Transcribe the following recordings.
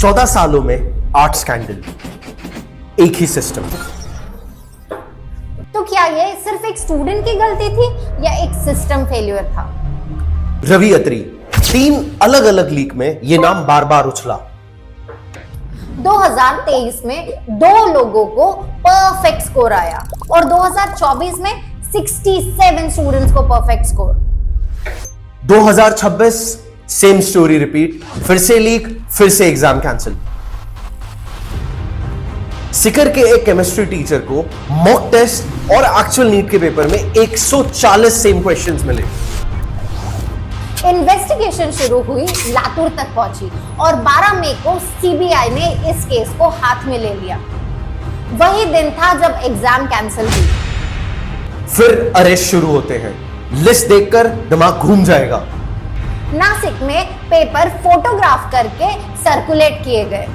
14 सालों में 8 स्कैंडल, एक ही सिस्टम। तो क्या ये सिर्फ एक स्टूडेंट की गलती थी या एक सिस्टम फेल्यूर था? रवि अत्री, 3 अलग अलग लीक में यह नाम बार बार उछला। 2023 में 2 लोगों को परफेक्ट स्कोर आया और 2024 में 67 स्टूडेंट्स को perfect score. 2026 same story repeat, फिर से लीक, फिर से एग्जाम कैंसिल। सिकर के एक केमिस्ट्री टीचर को मॉक टेस्ट और एक्चुअल नीट के पेपर में 140 सेम क्वेश्चंस मिले। इन्वेस्टिगेशन शुरू हुई, लातूर तक पहुंची और 12 मई को सीबीआई ने इस केस को हाथ में ले लिया। वही दिन था जब एग्जाम कैंसिल हुई। फिर अरेस्ट शुरू होते हैं। लिस्ट देखकर दिमाग घूम जाएगा। नासिक में पेपर फोटोग्राफ करके सर्कुलेट किए गए।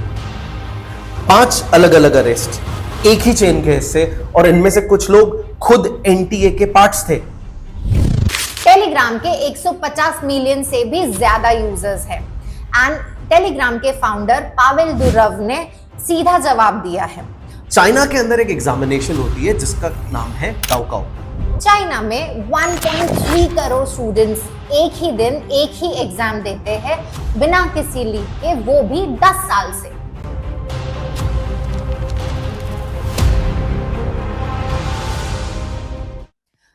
5 अलग अलग अरेस्ट, एक ही चेन के हिस्से, और इनमें से कुछ लोग खुद एनटीए के पार्ट्स थे। टेलीग्राम के 150 मिलियन से भी ज्यादा यूजर्स हैं एंड टेलीग्राम के फाउंडर पावेल दुरव ने सीधा जवाब दिया है। चाइना के अंदर एक एग्जामिनेशन होती है जिसका नाम है गाओकाओ। चाइना में 1.3 करोड़ स्टूडेंट्स एक ही दिन एक ही एग्जाम देते हैं बिना किसी लीक के, वो भी 10 साल से।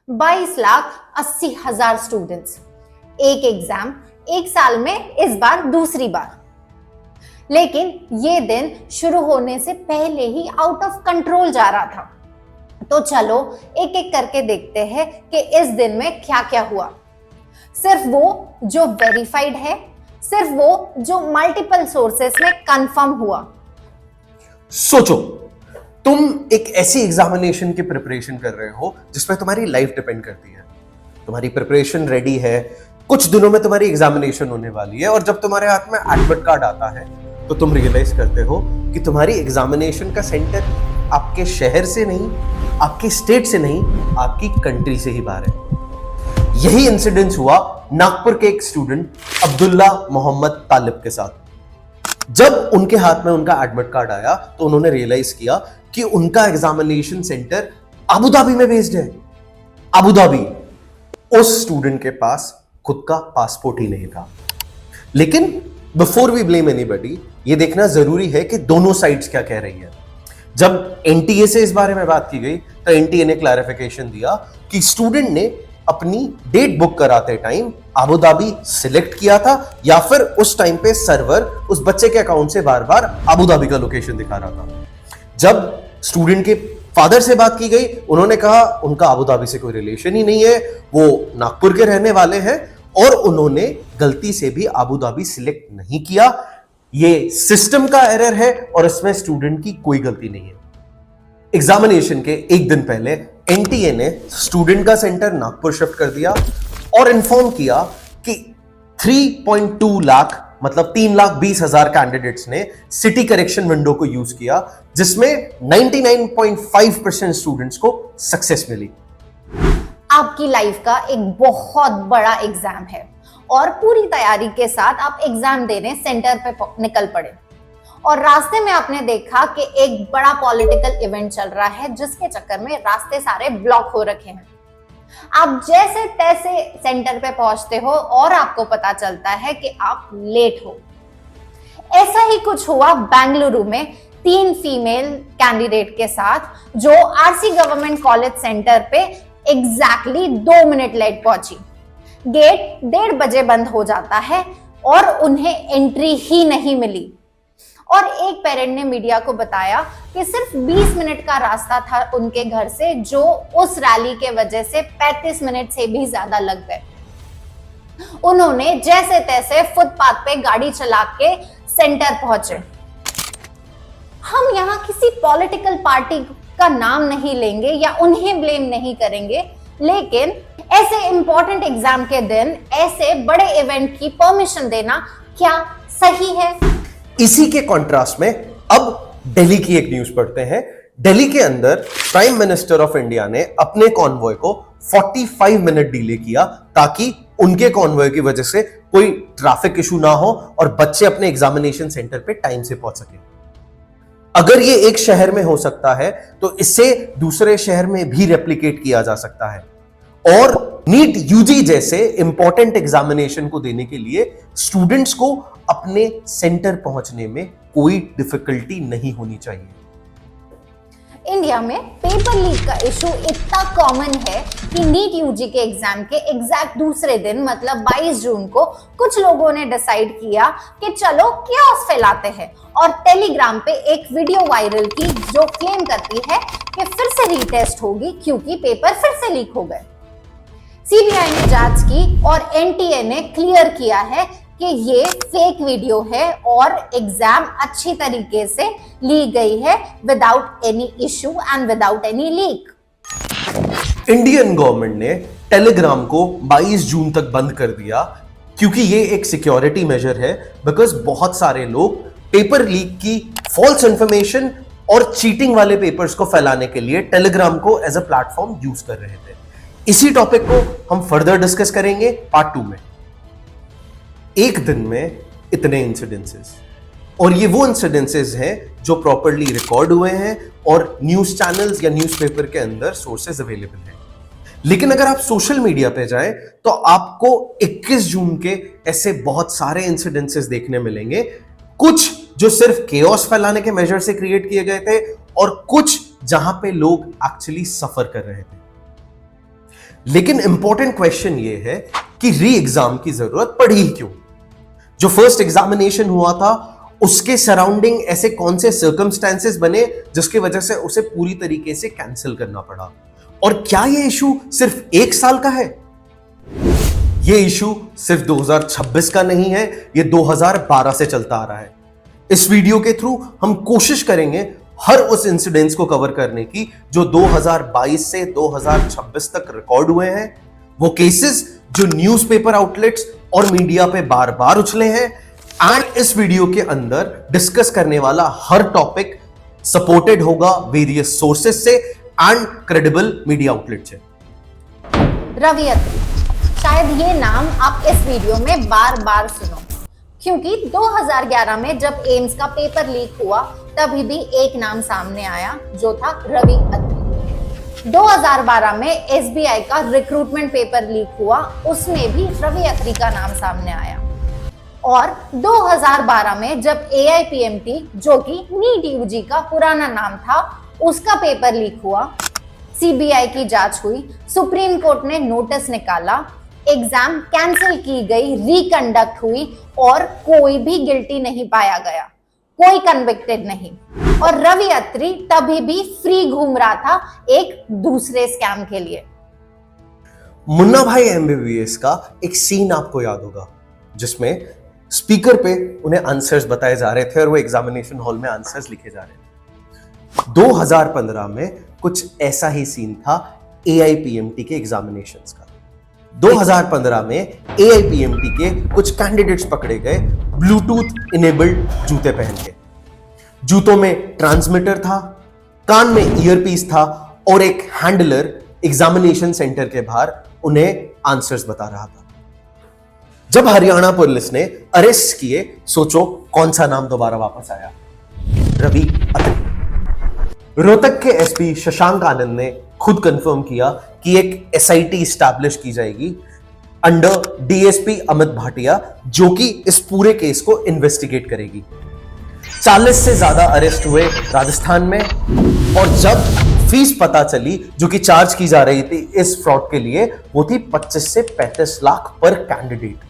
$22,80,000 स्टूडेंट्स, एक एग्जाम, एक साल में इस बार दूसरी बार। लेकिन ये दिन शुरू होने से पहले ही आउट ऑफ कंट्रोल जा रहा था। तो चलो एक एक करके देखते हैं कि इस दिन में क्या क्या हुआ। सिर्फ वो जो वेरीफाइड है, सिर्फ वो जो मल्टीपल सोर्सेस में कंफर्म हुआ। सोचो, तुम एक ऐसी एग्जामिनेशन की प्रिपरेशन कर रहे हो जिसमें तुम्हारी लाइफ डिपेंड करती है। तुम्हारी प्रिपरेशन रेडी है, कुछ दिनों में तुम्हारी एग्जामिनेशन होने वाली है, और जब तुम्हारे हाथ में एडमिट कार्ड आता है तो तुम रियलाइज करते हो कि तुम्हारी एग्जामिनेशन का सेंटर आपके शहर से नहीं, आपके स्टेट से नहीं, आपकी कंट्री से ही बाहर है। यही इंसिडेंस हुआ नागपुर के एक स्टूडेंट अब्दुल्ला मोहम्मद तालिब के साथ। जब उनके हाथ में उनका एडमिट कार्ड आया तो उन्होंने रियलाइज किया कि उनका एग्जामिनेशन सेंटर अबू धाबी में बेस्ड है। Abu Dhabi. उस स्टूडेंट के पास खुद का पासपोर्ट ही नहीं था। लेकिन बिफोर वी ब्लेम एनीबॉडी, ये देखना जरूरी है कि दोनों साइड्स क्या कह रही है। जब एनटीए से इस बारे में बात की गई तो एनटीए ने क्लैरिफिकेशन दिया कि स्टूडेंट ने अपनी डेट बुक कराते टाइम अबू धाबी सिलेक्ट किया था, या फिर उस टाइम पे सर्वर उस बच्चे के अकाउंट से बार बार अबू धाबी का लोकेशन दिखा रहा था। जब स्टूडेंट के फादर से बात की गई, उन्होंने कहा उनका अबू धाबी से कोई रिलेशन ही नहीं है, वो नागपुर के रहने वाले हैं, और उन्होंने गलती से भी अबू धाबी सिलेक्ट नहीं किया। ये सिस्टम का एरर है और इसमें स्टूडेंट की कोई गलती नहीं है। एग्जामिनेशन के एक दिन पहले एनटीए ने स्टूडेंट का सेंटर नागपुर शिफ्ट कर दिया और इन्फॉर्म किया कि 3.2 लाख मतलब 3,20,000 कैंडिडेट्स ने सिटी करेक्शन विंडो को यूज किया, जिसमें 99.5% स्टूडेंट्स को सक्सेस मिली। आपकी लाइफ का एक बहुत बड़ा एग्जाम है और पूरी तैयारी के साथ आप एग्जाम देने सेंटर पे निकल पड़े, और रास्ते में आपने देखा कि एक बड़ा पॉलिटिकल इवेंट चल रहा है जिसके चक्कर में रास्ते सारे ब्लॉक हो रखे हैं। आप जैसे तैसे सेंटर पे पहुंचते हो और आपको पता चलता है कि आप लेट हो। ऐसा ही कुछ हुआ बेंगलुरु में 3 फीमेल कैंडिडेट के साथ, जो आरसी गवर्नमेंट कॉलेज सेंटर पे एग्जैक्टली 2 मिनट लेट पहुंची। गेट 1:30 बजे बंद हो जाता है और उन्हें एंट्री ही नहीं मिली। और एक पेरेंट ने मीडिया को बताया कि सिर्फ 20 मिनट का रास्ता था उनके घर से, जो उस रैली के वजह से 35 मिनट से भी ज्यादा लग गए। उन्होंने जैसे तैसे फुटपाथ पे गाड़ी चला के सेंटर पहुंचे। हम यहाँ किसी पॉलिटिकल पार्टी का नाम नहीं लेंगे या उन्हें ब्लेम नहीं करेंगे, लेकिन ऐसे इंपॉर्टेंट एग्जाम के दिन ऐसे बड़े इवेंट की परमिशन देना क्या सही है? इसी के कॉन्ट्रास्ट में अब दिल्ली की एक न्यूज पढ़ते हैं। दिल्ली के अंदर प्राइम मिनिस्टर ऑफ इंडिया ने अपने कॉन्वॉय को 45 मिनट डिले किया ताकि उनके कॉन्वॉय की वजह से कोई ट्रैफिक इशू ना हो और बच्चे अपने एग्जामिनेशन सेंटर पे टाइम से पहुंच सके। अगर ये एक शहर में हो सकता है तो इसे दूसरे शहर में भी रेप्लिकेट किया जा सकता है। और नीट यूजी जैसे इंपॉर्टेंट एग्जामिनेशन को देने के लिए स्टूडेंट्स को अपने सेंटर पहुंचने में कोई डिफिकल्टी नहीं होनी चाहिए। इंडिया में पेपर लीक का इशू इतना कॉमन है कि नीट यूजी के एग्जाम के एग्जैक्ट दूसरे दिन मतलब 22 जून को कुछ लोगों ने डिसाइड किया कि चलो chaos फैलाते हैं और टेलीग्राम पे एक वीडियो वायरल की जो क्लेम करती है कि फिर से रीटेस्ट होगी क्योंकि पेपर फिर से लीक हो गए। सीबीआई ने जांच की और एनटीए ने क्लियर किया है कि ये फेक वीडियो है और एग्जाम अच्छी तरीके से ली गई है without any issue and without any leak. Indian government ने टेलीग्राम को 22 जून तक बंद कर दिया क्योंकि ये एक सिक्योरिटी मेजर है, बिकॉज बहुत सारे लोग पेपर लीक की फॉल्स इंफॉर्मेशन और चीटिंग वाले पेपर्स को फैलाने के लिए टेलीग्राम को एज अ प्लेटफॉर्म यूज कर रहे थे। इसी टॉपिक को हम फर्दर डिस्कस करेंगे पार्ट 2 में। एक दिन में इतने इंसिडेंसेस, और ये वो इंसिडेंसेस हैं जो प्रॉपर्ली रिकॉर्ड हुए हैं और न्यूज चैनल्स या न्यूज़पेपर के अंदर सोर्सेज अवेलेबल हैं। लेकिन अगर आप सोशल मीडिया पे जाएं तो आपको 21 जून के ऐसे बहुत सारे इंसिडेंसेस देखने मिलेंगे, कुछ जो सिर्फ केओस फैलाने के मेजर से क्रिएट किए गए थे और कुछ जहां पे लोग एक्चुअली सफर कर रहे थे। लेकिन इंपॉर्टेंट क्वेश्चन ये है कि री एग्जाम की जरूरत पड़ी ही क्यों? जो फर्स्ट एग्जामिनेशन हुआ था उसके सराउंडिंग ऐसे कौन से सर्कमस्टेंसेस बने जिसकी वजह से उसे पूरी तरीके से कैंसिल करना पड़ा? और क्या ये इशू सिर्फ 1 साल का है? ये इशू सिर्फ 2026 का नहीं है, ये 2012 से चलता आ रहा है। इस वीडियो के थ्रू हम कोशिश करेंगे हर उस इंसिडेंट्स को कवर करने की जो 2022 से 2026 तक रिकॉर्ड हुए हैं, वो केसेस जो न्यूज़पेपर आउटलेट्स और मीडिया पे बार बार उछले हैं। एंड इस वीडियो के अंदर डिस्कस करने वाला हर टॉपिक सपोर्टेड होगा वेरियस सोर्सेस से एंड क्रेडिबल मीडिया आउटलेट से। रवि अत्री, शायद ये नाम आप इस वीडियो में बार बार सुनो क्योंकि 2011 में जब एम्स का पेपर लीक हुआ तभी भी एक नाम सामने आया जो था रवि अत्री। 2012 में एसबीआई का रिक्रूटमेंट पेपर लीक हुआ, उसमें भी रवि अत्री का नाम सामने आया। और 2012 में जब एआईपीएमटी जो कि नीट यूजी का पुराना नाम था उसका पेपर लीक हुआ, सीबीआई की जांच हुई, सुप्रीम कोर्ट ने नोटिस निकाला, एग्जाम कैंसिल की गई, रिकंडक्ट हुई और कोई भी गिल्टी नहीं पाया गया, कोई कन्विक्टेड नहीं। और रवि अत्री तभी भी फ्री घूम रहा था एक दूसरे स्कैम के लिए। मुन्ना भाई एमबीबीएस का एक सीन आपको याद होगा जिसमें स्पीकर पे उन्हें आंसर्स बताए जा रहे थे और वो एग्जामिनेशन हॉल में आंसर्स लिखे जा रहे थे। 2015 में कुछ ऐसा ही सीन था एआईपीएमटी के एग्जामिनेशंस का। 2015 में एआईपीएमटी के कुछ कैंडिडेट्स पकड़े गए ब्लूटूथ इनेबल्ड जूते पहन के। जूतों में ट्रांसमीटर था, कान में ईयरपीस था और एक हैंडलर एग्जामिनेशन सेंटर के बाहर उन्हें आंसर्स बता रहा था। जब हरियाणा पुलिस ने अरेस्ट किए, सोचो कौन सा नाम दोबारा वापस आया? रवि अत्री। रोहतक के एसपी शशांक आनंद ने खुद कंफर्म किया कि एक एसआईटी एस्टैब्लिश की जाएगी अंडर डीएसपी अमित भाटिया, जो कि इस पूरे केस को इन्वेस्टिगेट करेगी। 40 से ज्यादा अरेस्ट हुए राजस्थान में, और जब फीस पता चली जो कि चार्ज की जा रही थी इस फ्रॉड के लिए, वो थी 25 से 35 लाख पर कैंडिडेट।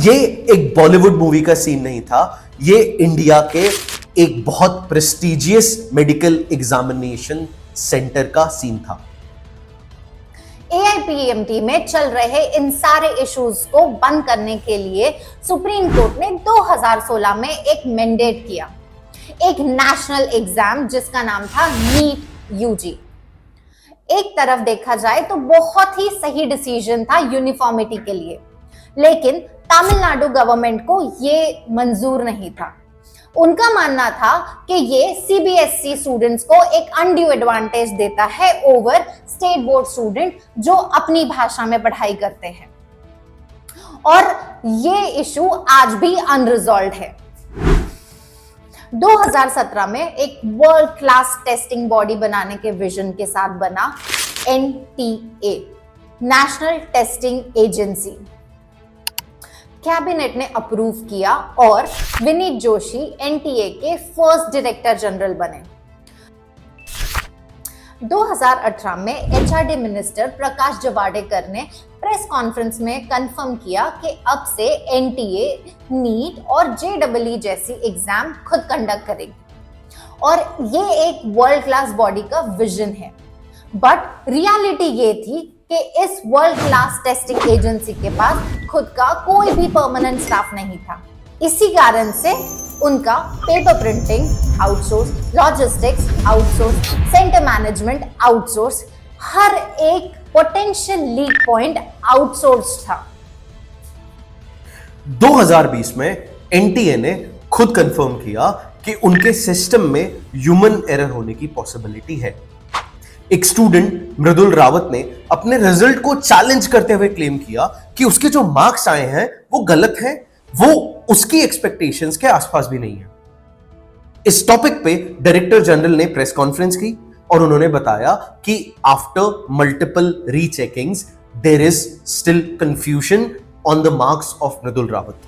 ये एक बॉलीवुड मूवी का सीन नहीं था, ये इंडिया के एक बहुत प्रेस्टिजियस मेडिकल एग्जामिनेशन सेंटर का सीन था। एआईपीएमटी में चल रहे इन सारे इश्यूज को बंद करने के लिए सुप्रीम कोर्ट ने 2016 में एक मैंडेट किया, एक नेशनल एग्जाम जिसका नाम था नीट यूजी। एक तरफ देखा जाए तो बहुत ही सही डिसीजन था यूनिफॉर्मिटी के लिए, लेकिन तमिलनाडु गवर्नमेंट को ये मंजूर नहीं था। उनका मानना था कि ये सीबीएसई स्टूडेंट्स को एक अनड्यू एडवांटेज देता है ओवर स्टेट बोर्ड स्टूडेंट जो अपनी भाषा में पढ़ाई करते हैं। और ये इशू आज भी अनरिजॉल्व है। 2017 में एक वर्ल्ड क्लास टेस्टिंग बॉडी बनाने के विजन के साथ बना NTA, national testing agency. Cabinet ने अप्रूव किया और विनीत जोशी NTA के फर्स्ट डायरेक्टर जनरल बने। 2018 में HRD मिनिस्टर प्रकाश जावड़ेकर ने प्रेस कॉन्फ्रेंस में कंफर्म किया कि अब से NTA, नीट और JEE जैसी एग्जाम खुद कंडक्ट करेगी और ये एक वर्ल्ड क्लास बॉडी का विजन है। बट रियलिटी ये थी कि इस वर्ल्ड क्लास टेस्टिंग एजेंसी के पास खुद का कोई भी परमानेंट स्टाफ नहीं था। इसी कारण से उनका paper printing outsource, logistics outsource, centre management outsource, हर एक पोटेंशियल लीक पॉइंट आउटसोर्स था। 2020 में NTA ने खुद कंफर्म किया कि उनके सिस्टम में ह्यूमन एरर होने की पॉसिबिलिटी है। एक स्टूडेंट मृदुल रावत ने अपने रिजल्ट को चैलेंज करते हुए क्लेम किया कि उसके जो मार्क्स आए हैं वो गलत हैं, वो उसकी एक्सपेक्टेशंस के आसपास भी नहीं है। इस टॉपिक पे डायरेक्टर जनरल ने प्रेस कॉन्फ्रेंस की और उन्होंने बताया कि after multiple recheckings there is still confusion on the marks of Mridul Rawat.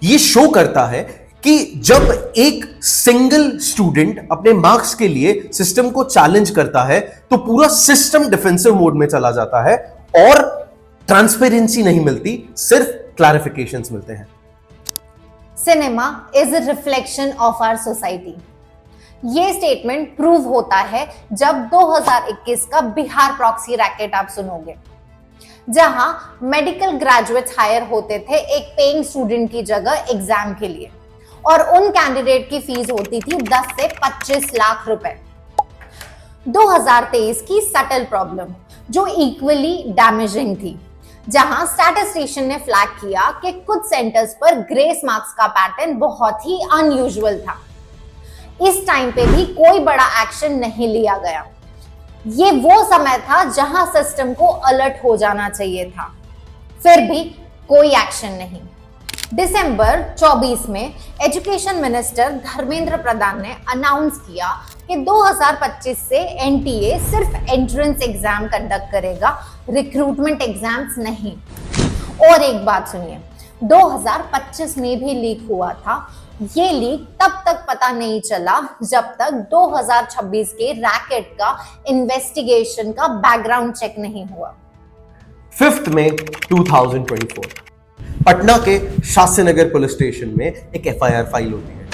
ये शो करता है कि जब एक सिंगल स्टूडेंट अपने मार्क्स के लिए सिस्टम को चैलेंज करता है तो पूरा सिस्टम डिफेंसिव मोड में चला जाता है और ट्रांसपेरेंसी नहीं मिलती, सिर्फ क्लैरिफिकेशंस मिलते हैं। Cinema is a reflection of our society. ये स्टेटमेंट प्रूव होता है जब 2021 का बिहार प्रॉक्सी रैकेट आप सुनोगे, जहां मेडिकल ग्रेजुएट्स हायर होते थे एक पेइंग स्टूडेंट की जगह एग्जाम के लिए और उन कैंडिडेट की फीस होती थी 10 से 25 लाख रुपए। 2023 की सटल प्रॉब्लम जो इक्वली डैमेजिंग थी, जहां स्टैटिस्टिशियन ने फ्लैग किया कि कुछ सेंटर्स पर ग्रेस मार्क्स का पैटर्न बहुत ही अनयूजुअल था। इस टाइम पे भी कोई बड़ा एक्शन नहीं लिया गया। ये वो समय था जहां सिस्टम को अलर्ट हो जाना चाहिए था, फिर भी कोई एक्शन नहीं। दिसंबर 24 में एजुकेशन मिनिस्टर धर्मेंद्र प्रधान ने अनाउंस किया कि 2025 से NTA सिर्फ एंट्रेंस एग्जाम कंडक्ट करेगा, रिक्रूटमेंट एग्जाम्स नहीं। और एक बात सुनिए, 2025 में भी लीक हुआ था। ये लीक तब तक पता नहीं चला जब तक 2026 के रैकेट का इन्वेस्टिगेशन का बैकग्राउंड चेक नहीं हुआ। 5 मई 2024 पटना के शास्त्रीनगर पुलिस स्टेशन में एक FIR फाइल होती है।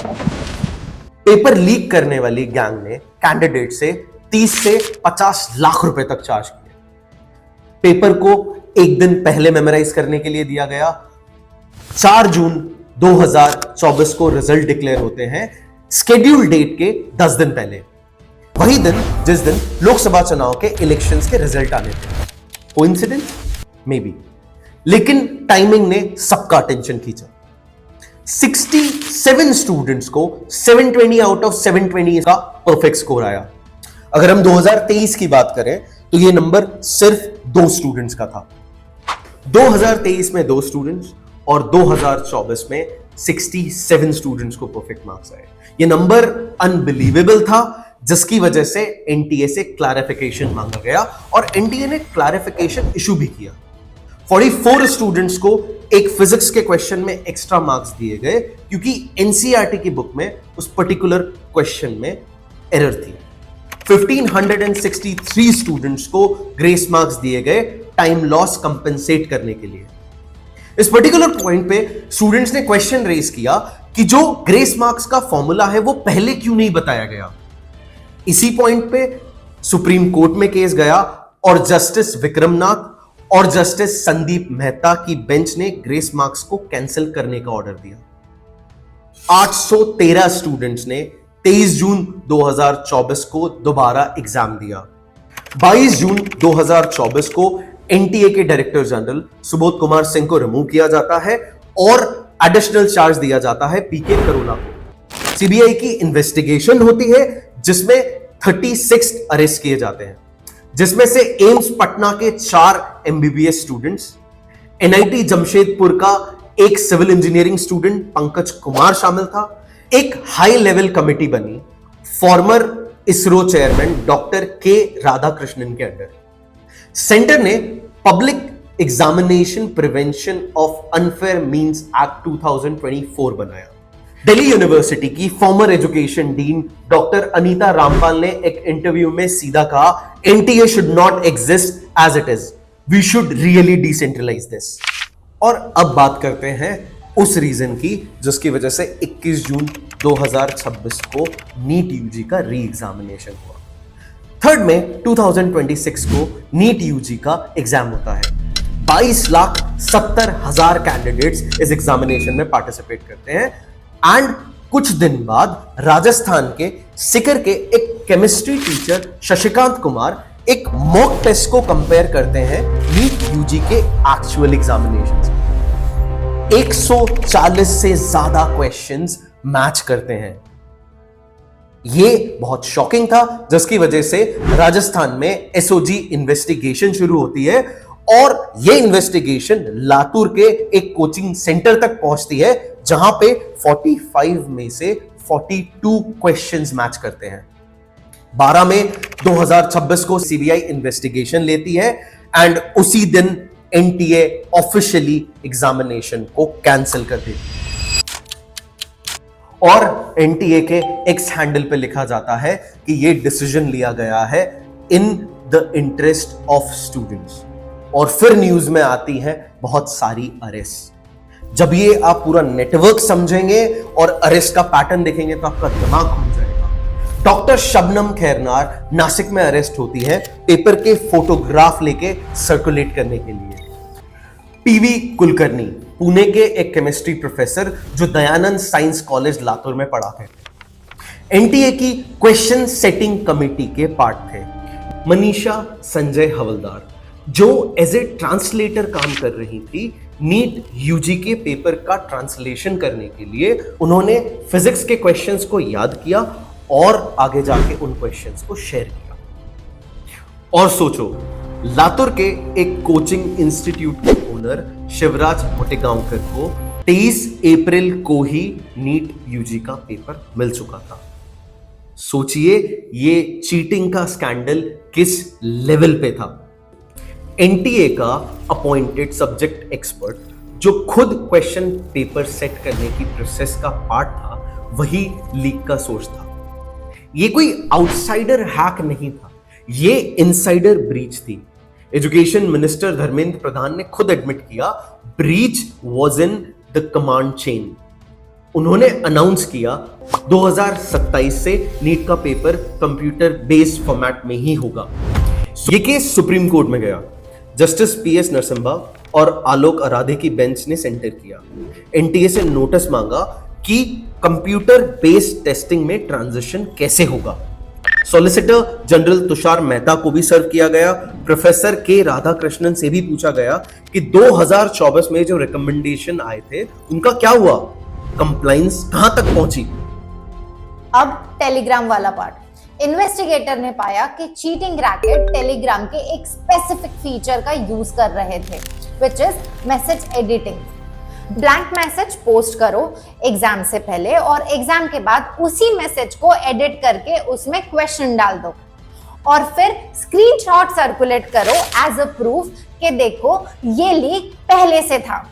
पेपर लीक करने वाली गैंग ने कैंडिडेट से 30 से 50 लाख रुपए तक चार्ज किए। पेपर को एक दिन पहले मेमोराइज करने के लिए दिया गया। 4 जून 2024 को रिजल्ट डिक्लेयर होते हैं, स्केड्यूल डेट के 10 दिन पहले, वही दिन जिस दिन लोकसभा चुनाव के इलेक्शंस के रिजल्ट आने थे। कोइंसिडेंस? मे बी, लेकिन टाइमिंग ने सबका अटेंशन खींचा। 67 स्टूडेंट्स को 720 आउट ऑफ 720 का परफेक्ट स्कोर आया। अगर हम 2023 की बात करें तो यह नंबर सिर्फ 2 स्टूडेंट्स का था। 2023 में 2 स्टूडेंट्स और 2024 में 67 स्टूडेंट्स को परफेक्ट मार्क्स आए। यह नंबर अनबिलीवेबल था, जिसकी वजह से NTA से क्लैरिफिकेशन मांगा गया और NTA ने क्लैरिफिकेशन इशू भी किया। 44 स्टूडेंट्स को एक फिजिक्स के क्वेश्चन में एक्स्ट्रा मार्क्स दिए गए क्योंकि NCERT की बुक में उस पर्टिकुलर क्वेश्चन में एरर थी। 1563 स्टूडेंट्स को ग्रेस मार्क्स दिए गए टाइम लॉस कंपेंसेट करने के लिए। इस पर्टिकुलर पॉइंट पे स्टूडेंट्स ने क्वेश्चन रेज किया कि जो ग्रेस मार्क्स का फॉर्मूला है वो पहले क्यों नहीं बताया गया। इसी पॉइंट पे सुप्रीम कोर्ट में केस गया और जस्टिस विक्रमनाथ और जस्टिस संदीप मेहता की बेंच ने ग्रेस मार्क्स को कैंसिल करने का ऑर्डर दिया। 813 स्टूडेंट्स ने 23 जून 2024 को दोबारा एग्जाम दिया। 22 जून 2024 को NTA के डायरेक्टर जनरल सुबोध कुमार सिंह को रिमूव किया जाता है और एडिशनल चार्ज दिया जाता है PK करोला को। CBI की इन्वेस्टिगेशन होती है जिसमें 36 अरेस्ट किए जाते हैं, जिसमें से एम्स पटना के 4 MBBS स्टूडेंट्स, एनआईटी जमशेदपुर का एक civil engineering student Pankaj Kumar शामिल था। एक हाई लेवल कमिटी बनी former ISRO chairman doctor K Radhakrishnan के अंडर। सेंटर ने public examination prevention of unfair means act 2024 बनाया। दिल्ली यूनिवर्सिटी की former education dean doctor Anita Rampal ने एक इंटरव्यू में सीधा कहा, NTA should not exist as it is, we should really decentralise this. और अब बात करते हैं उस रीजन की जिसकी वजह से 21 जून 2026 को नीट यूजी का री एग्जामिनेशन हुआ। 3 मई 2026 को नीट यूजी का एग्जाम होता है। 22,70,000 कैंडिडेट्स इस एग्जामिनेशन में पार्टिसिपेट करते हैं एंड कुछ दिन बाद राजस्थान के सिकर के एक केमिस्ट्री टीचर शशिकांत कुमार एक मॉक टेस्ट को कंपेयर करते हैं नीट यूजी के एक्चुअल एग्जामिनेशन से। 140 से ज्यादा क्वेश्चंस मैच करते हैं। यह बहुत शॉकिंग था जिसकी वजह से राजस्थान में एसओजी इन्वेस्टिगेशन शुरू होती है और यह इन्वेस्टिगेशन लातूर के एक कोचिंग सेंटर तक पहुंचती है जहां पे 45 में से 42 क्वेश्चंस मैच करते हैं। 12 मई 2026 को सीबीआई इन्वेस्टिगेशन लेती है एंड उसी दिन एनटीए ऑफिशियली एग्जामिनेशन को कैंसिल कर देती है। और एनटीए के एक्स हैंडल पे लिखा जाता है कि यह डिसीजन लिया गया है in the interest of students. और फिर न्यूज में आती है बहुत सारी अरेस्ट। जब ये आप पूरा नेटवर्क समझेंगे और अरेस्ट का पैटर्न देखेंगे तो आपका दिमाग खुल जाएगा। डॉक्टर शबनम खैरनार नासिक में अरेस्ट होती है पेपर के फोटोग्राफ लेके सर्कुलेट करने के लिए। पीवी कुलकर्णी पुणे के एक केमिस्ट्री प्रोफेसर जो दयानंद साइंस कॉलेज लातूर में पढ़ाते थे, एनटीए की क्वेश्चन सेटिंग कमेटी के पार्ट थे। मनीषा संजय हवलदार जो एज ए ट्रांसलेटर काम कर रही थी नीट यूजी के पेपर का ट्रांसलेशन करने के लिए, उन्होंने फिजिक्स के क्वेश्चंस को याद किया और आगे जाके उन क्वेश्चंस को शेयर किया। और सोचो, लातूर के एक कोचिंग इंस्टीट्यूट के ओनर शिवराज मोटेगांवकर को 23 अप्रैल को ही नीट यूजी का पेपर मिल चुका था। सोचिए ये चीटिंग का स्कैंडल किस लेवल पे था। एनटीए का अपॉइंटेड सब्जेक्ट एक्सपर्ट जो खुद क्वेश्चन पेपर सेट करने की प्रोसेस का पार्ट था, वही लीक का सोर्स था। ये कोई आउटसाइडर हैक नहीं था, ये इनसाइडर ब्रीच थी। एजुकेशन मिनिस्टर धर्मेंद्र प्रधान ने खुद एडमिट किया breach was in the command chain. उन्होंने अनाउंस किया 2027 से नीट का पेपर कंप्यूटर बेस्ड फॉर्मेट में ही होगा। ये केस सुप्रीम कोर्ट में गया। जस्टिस पीएस नरसिम्हा और आलोक आराधे की बेंच ने सेंटर किया। एनटीए से नोटिस मांगा कि कंप्यूटर बेस्ड टेस्टिंग में ट्रांजिशन कैसे होगा। सॉलिसिटर जनरल तुषार मेहता को भी सर्व किया गया। प्रोफेसर के राधाकृष्णन से भी पूछा गया कि 2024 में जो रिकमेंडेशन आए थे उनका क्या हुआ, कंप्लायंस कहां तक पहुंची। अब टेलीग्राम वाला पार्ट। इन्वेस्टिगेटर ने पाया कि चीटिंग रैकेट टेलीग्राम के एक स्पेसिफिक फीचर का यूज कर रहे थे, which is message editing. Blank message post करो एग्जाम से पहले और एग्जाम के बाद उसी मैसेज को एडिट करके उसमें क्वेश्चन डाल दो और फिर स्क्रीनशॉट सर्कुलेट करो एज अ प्रूफ कि देखो ये लीक पहले से था।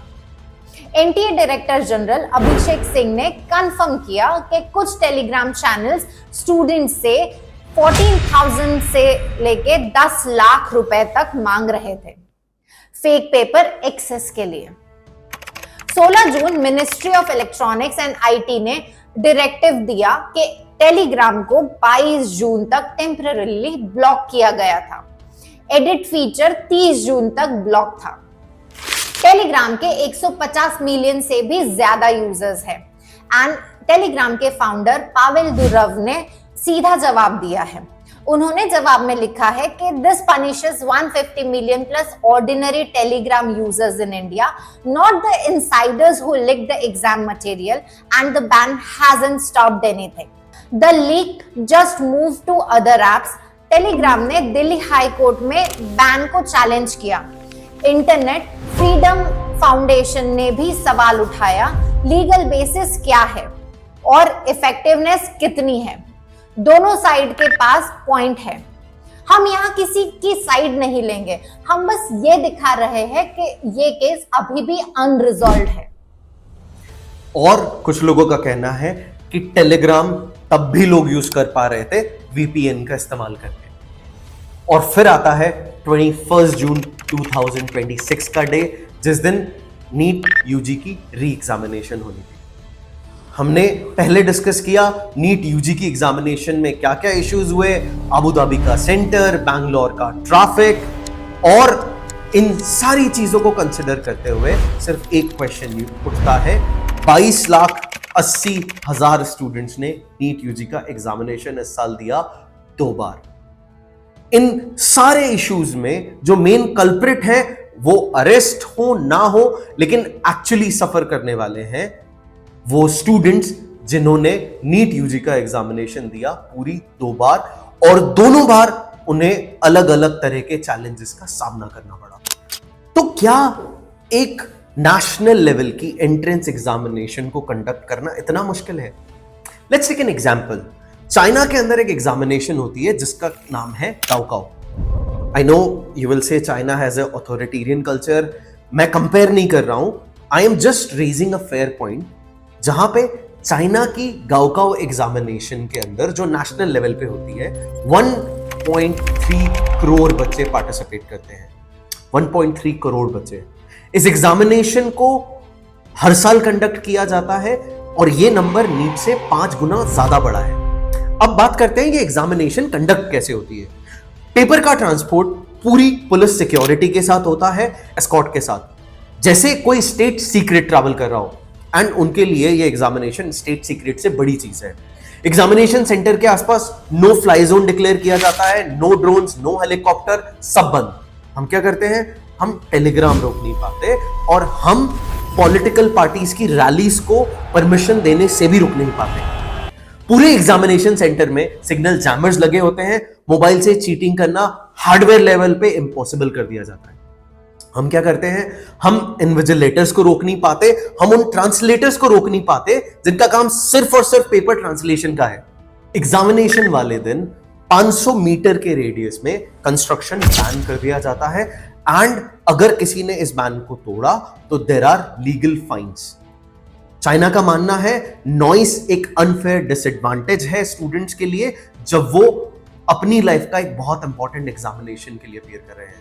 NTA director general Abhishek Singh ने कंफर्म किया कि कुछ टेलीग्राम चैनल्स स्टूडेंट्स से 14,000 से लेके 10 लाख रुपए तक मांग रहे थे फेक पेपर एक्सेस के लिए। 16 जून ministry of electronics and IT ने डायरेक्टिव दिया कि टेलीग्राम को 22 जून तक टेम्पररीली ब्लॉक किया गया था। एडिट फीचर 30 जून तक ब्लॉक था। टेलीग्राम के 150 मिलियन से भी ज्यादा यूजर्स हैं एंड टेलीग्राम के फाउंडर पावेल दुरव ने सीधा जवाब दिया है। उन्होंने जवाब में लिखा है कि this punishes 150 million plus ordinary Telegram users in India, not the insiders who leak the exam material and the ban hasn't stopped anything. The leak just move to other apps. Telegram ने Delhi high court में ban को challenge किया। Internet Freedom Foundation ने भी सवाल उठाया, legal basis क्या है और इफेक्टिवनेस कितनी है। दोनों साइड के पास पॉइंट है। हम यहाँ किसी की साइड नहीं लेंगे, हम बस ये दिखा रहे हैं कि ये केस अभी भी अनरिजॉल्व्ड है। और कुछ लोगों का कहना है कि टेलीग्राम तब भी लोग यूज कर पा रहे थे वीपीएन का इस्तेमाल करके। और फिर आता है 21 जून 2026 का डे, जिस दिन नीट यूजी की री एग्जामिनेशन होनी थी। हमने पहले डिस्कस किया नीट यूजी की एग्जामिनेशन में क्या क्या इश्यूज हुए, अबू धाबी का सेंटर, बैंगलोर का ट्रैफिक, और इन सारी चीजों को कंसिडर करते हुए सिर्फ एक क्वेश्चन उठता है। 22,80,000 स्टूडेंट्स ने नीट यूजी का एग्जामिनेशन इस साल दिया 2 बार। इन सारे इश्यूज में जो मेन कल्प्रिट है वो अरेस्ट हो ना हो, लेकिन एक्चुअली सफर करने वाले हैं वो स्टूडेंट्स जिन्होंने नीट यूजी का एग्जामिनेशन दिया पूरी 2 बार, और दोनों बार उन्हें अलग अलग तरह के चैलेंजेस का सामना करना पड़ा। तो क्या एक नेशनल लेवल की एंट्रेंस एग्जामिनेशन को कंडक्ट करना इतना मुश्किल है? Let's take an example. China के अंदर एक एग्जामिनेशन होती है जिसका नाम है gaokao. I know you will say China has a authoritarian culture. मैं कंपेयर नहीं कर रहा हूं, I am just raising a fair point, जहां पे चाइना की गाओकाओ एग्जामिनेशन के अंदर जो नेशनल लेवल पे होती है 1.3 करोड़ बच्चे पार्टिसिपेट करते हैं। 1.3 करोड़ बच्चे। इस एग्जामिनेशन को हर साल कंडक्ट किया जाता है और यह नंबर नीट से 5 गुना ज्यादा बड़ा है। अब बात करते हैं कि एग्जामिनेशन कंडक्ट कैसे होती है। पेपर का ट्रांसपोर्ट पूरी पुलिस सिक्योरिटी के साथ होता है, एस्कॉर्ट के साथ, जैसे कोई स्टेट सीक्रेट ट्रैवल कर रहा हो। एंड उनके लिए ये एग्जामिनेशन स्टेट सीक्रेट से बड़ी चीज है। एग्जामिनेशन सेंटर के आसपास नो फ्लाई जोन डिक्लेयर किया जाता है, नो ड्रोन्स, नो हेलीकॉप्टर, सब बंद। हम क्या करते हैं, हम टेलीग्राम रोक नहीं पाते और हम पॉलिटिकल पार्टीज की रैलीज को परमिशन देने से भी रोक नहीं पाते। पूरे एग्जामिनेशन सेंटर में सिग्नल जैमर्स लगे होते हैं। मोबाइल से चीटिंग करना हार्डवेयर लेवल पे इम्पॉसिबल कर दिया जाता है। हम क्या करते हैं, हम इन्विजिलेटर्स को रोक नहीं पाते, हम उन ट्रांसलेटर्स को रोक नहीं पाते जिनका काम सिर्फ और सिर्फ पेपर ट्रांसलेशन का है। एग्जामिनेशन वाले दिन 500 मीटर के रेडियस में कंस्ट्रक्शन बैन कर दिया जाता है, एंड अगर किसी ने इस बैन को तोड़ा तो there are legal fines. China का मानना है नॉइस एक अनफेयर डिसएडवांटेज है स्टूडेंट्स के लिए जब वो अपनी लाइफ का एक बहुत इंपॉर्टेंट एग्जामिनेशन के लिए अपीयर कर रहे हैं।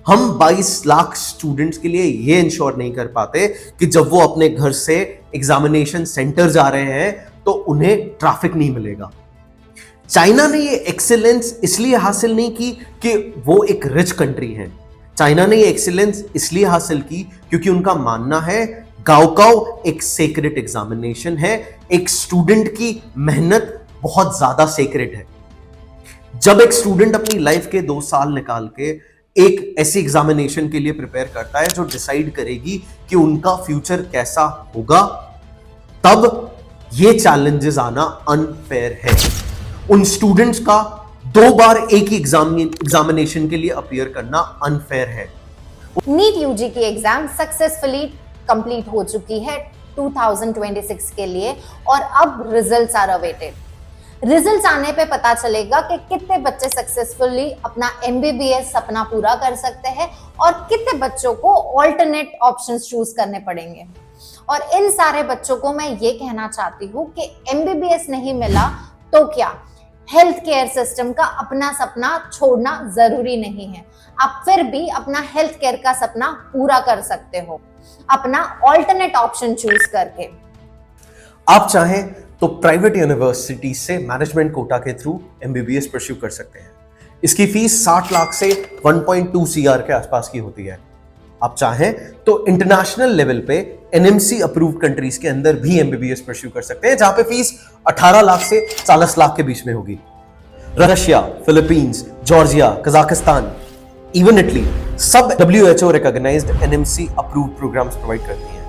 हम 22 लाख स्टूडेंट्स के लिए ये इंश्योर नहीं कर पाते कि जब वो अपने घर से एग्जामिनेशन सेंटर जा रहे हैं तो उन्हें ट्रैफिक नहीं मिलेगा। चाइना ने ये एक्सीलेंस इसलिए हासिल नहीं की कि वो एक रिच कंट्री है। चाइना ने ये एक्सीलेंस इसलिए हासिल की क्योंकि उनका मानना है गाओकाओ एक सेक्रेट एग्जामिनेशन है, एक स्टूडेंट की मेहनत बहुत ज्यादा सेक्रेट है। जब एक स्टूडेंट अपनी लाइफ के 2 साल निकाल के एक ऐसी एग्जामिनेशन के लिए प्रिपेयर करता है जो डिसाइड करेगी कि उनका फ्यूचर कैसा होगा, तब ये चैलेंजेस आना अनफेयर है। उन स्टूडेंट्स का 2 बार एक ही एग्जामिनेशन के लिए अपीयर करना अनफेयर है। नीट यूजी की एग्जाम सक्सेसफुली कंप्लीट हो चुकी है 2026 के लिए और अब रिजल्ट्स आर अवेटेड। रिजल्ट्स आने पे पता चलेगा कि कितने बच्चे सक्सेसफुली अपना एमबीबीएस सपना पूरा कर सकते हैं और कितने बच्चों को ऑल्टरनेट ऑप्शंस चूज करने पड़ेंगे। और इन सारे बच्चों को मैं ये कहना चाहती हूँ कि एमबीबीएस नहीं मिला तो क्या, हेल्थ केयर सिस्टम का अपना सपना छोड़ना जरूरी नहीं है। आप फिर भी अपना हेल्थ केयर का सपना पूरा कर सकते हो अपना ऑल्टरनेट ऑप्शन चूज करके। आप चाहें तो प्राइवेट यूनिवर्सिटी से मैनेजमेंट कोटा के थ्रू एमबीबीएस परस्यू कर सकते हैं। इसकी फीस 60 लाख से 1.2 CR के आसपास की होती है। आप चाहें तो इंटरनेशनल लेवल पे एनएमसी अप्रूव्ड कंट्रीज के अंदर भी एमबीबीएस परस्यू कर सकते हैं, जहां पे फीस 18 लाख से 40 लाख के बीच में होगी। Russia, Philippines, Georgia, Kazakhstan, even Italy सब WHO recognised NMC approved programmes provide करती हैं।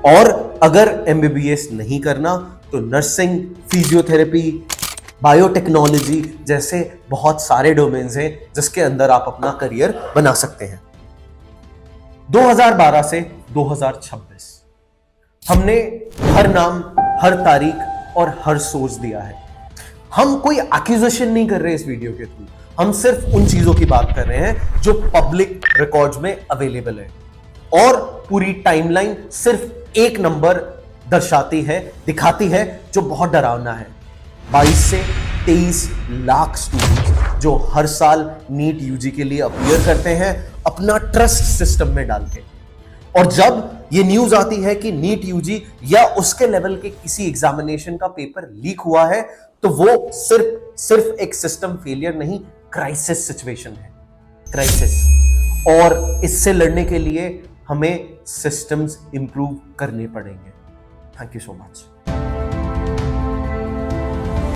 और अगर एमबीबीएस नहीं करना तो नर्सिंग, फिजियोथेरेपी, बायोटेक्नोलॉजी जैसे बहुत सारे डोमेन्स हैं जिसके अंदर आप अपना करियर बना सकते हैं। 2012 से 2026 हमने हर नाम, हर तारीख और हर सोर्स दिया है। हम कोई एक्यूजेशन नहीं कर रहे इस वीडियो के थ्रू, हम सिर्फ उन चीजों की बात कर रहे हैं जो पब्लिक रिकॉर्ड्स में अवेलेबल है, और पूरी टाइमलाइन सिर्फ एक नंबर दर्शाती है, दिखाती है, जो बहुत डरावना है। 22 से 23 लाख स्टूडेंट्स जो हर साल नीट यूजी के लिए अपीयर करते हैं अपना ट्रस्ट सिस्टम में डाल के, और जब ये न्यूज आती है कि नीट यूजी या उसके लेवल के किसी एग्जामिनेशन का पेपर लीक हुआ है, तो वो सिर्फ एक सिस्टम फेलियर नहीं, क्राइसिस सिचुएशन है, क्राइसिस। और इससे लड़ने के लिए हमें सिस्टम्स इंप्रूव करने पड़ेंगे। Thank you so much.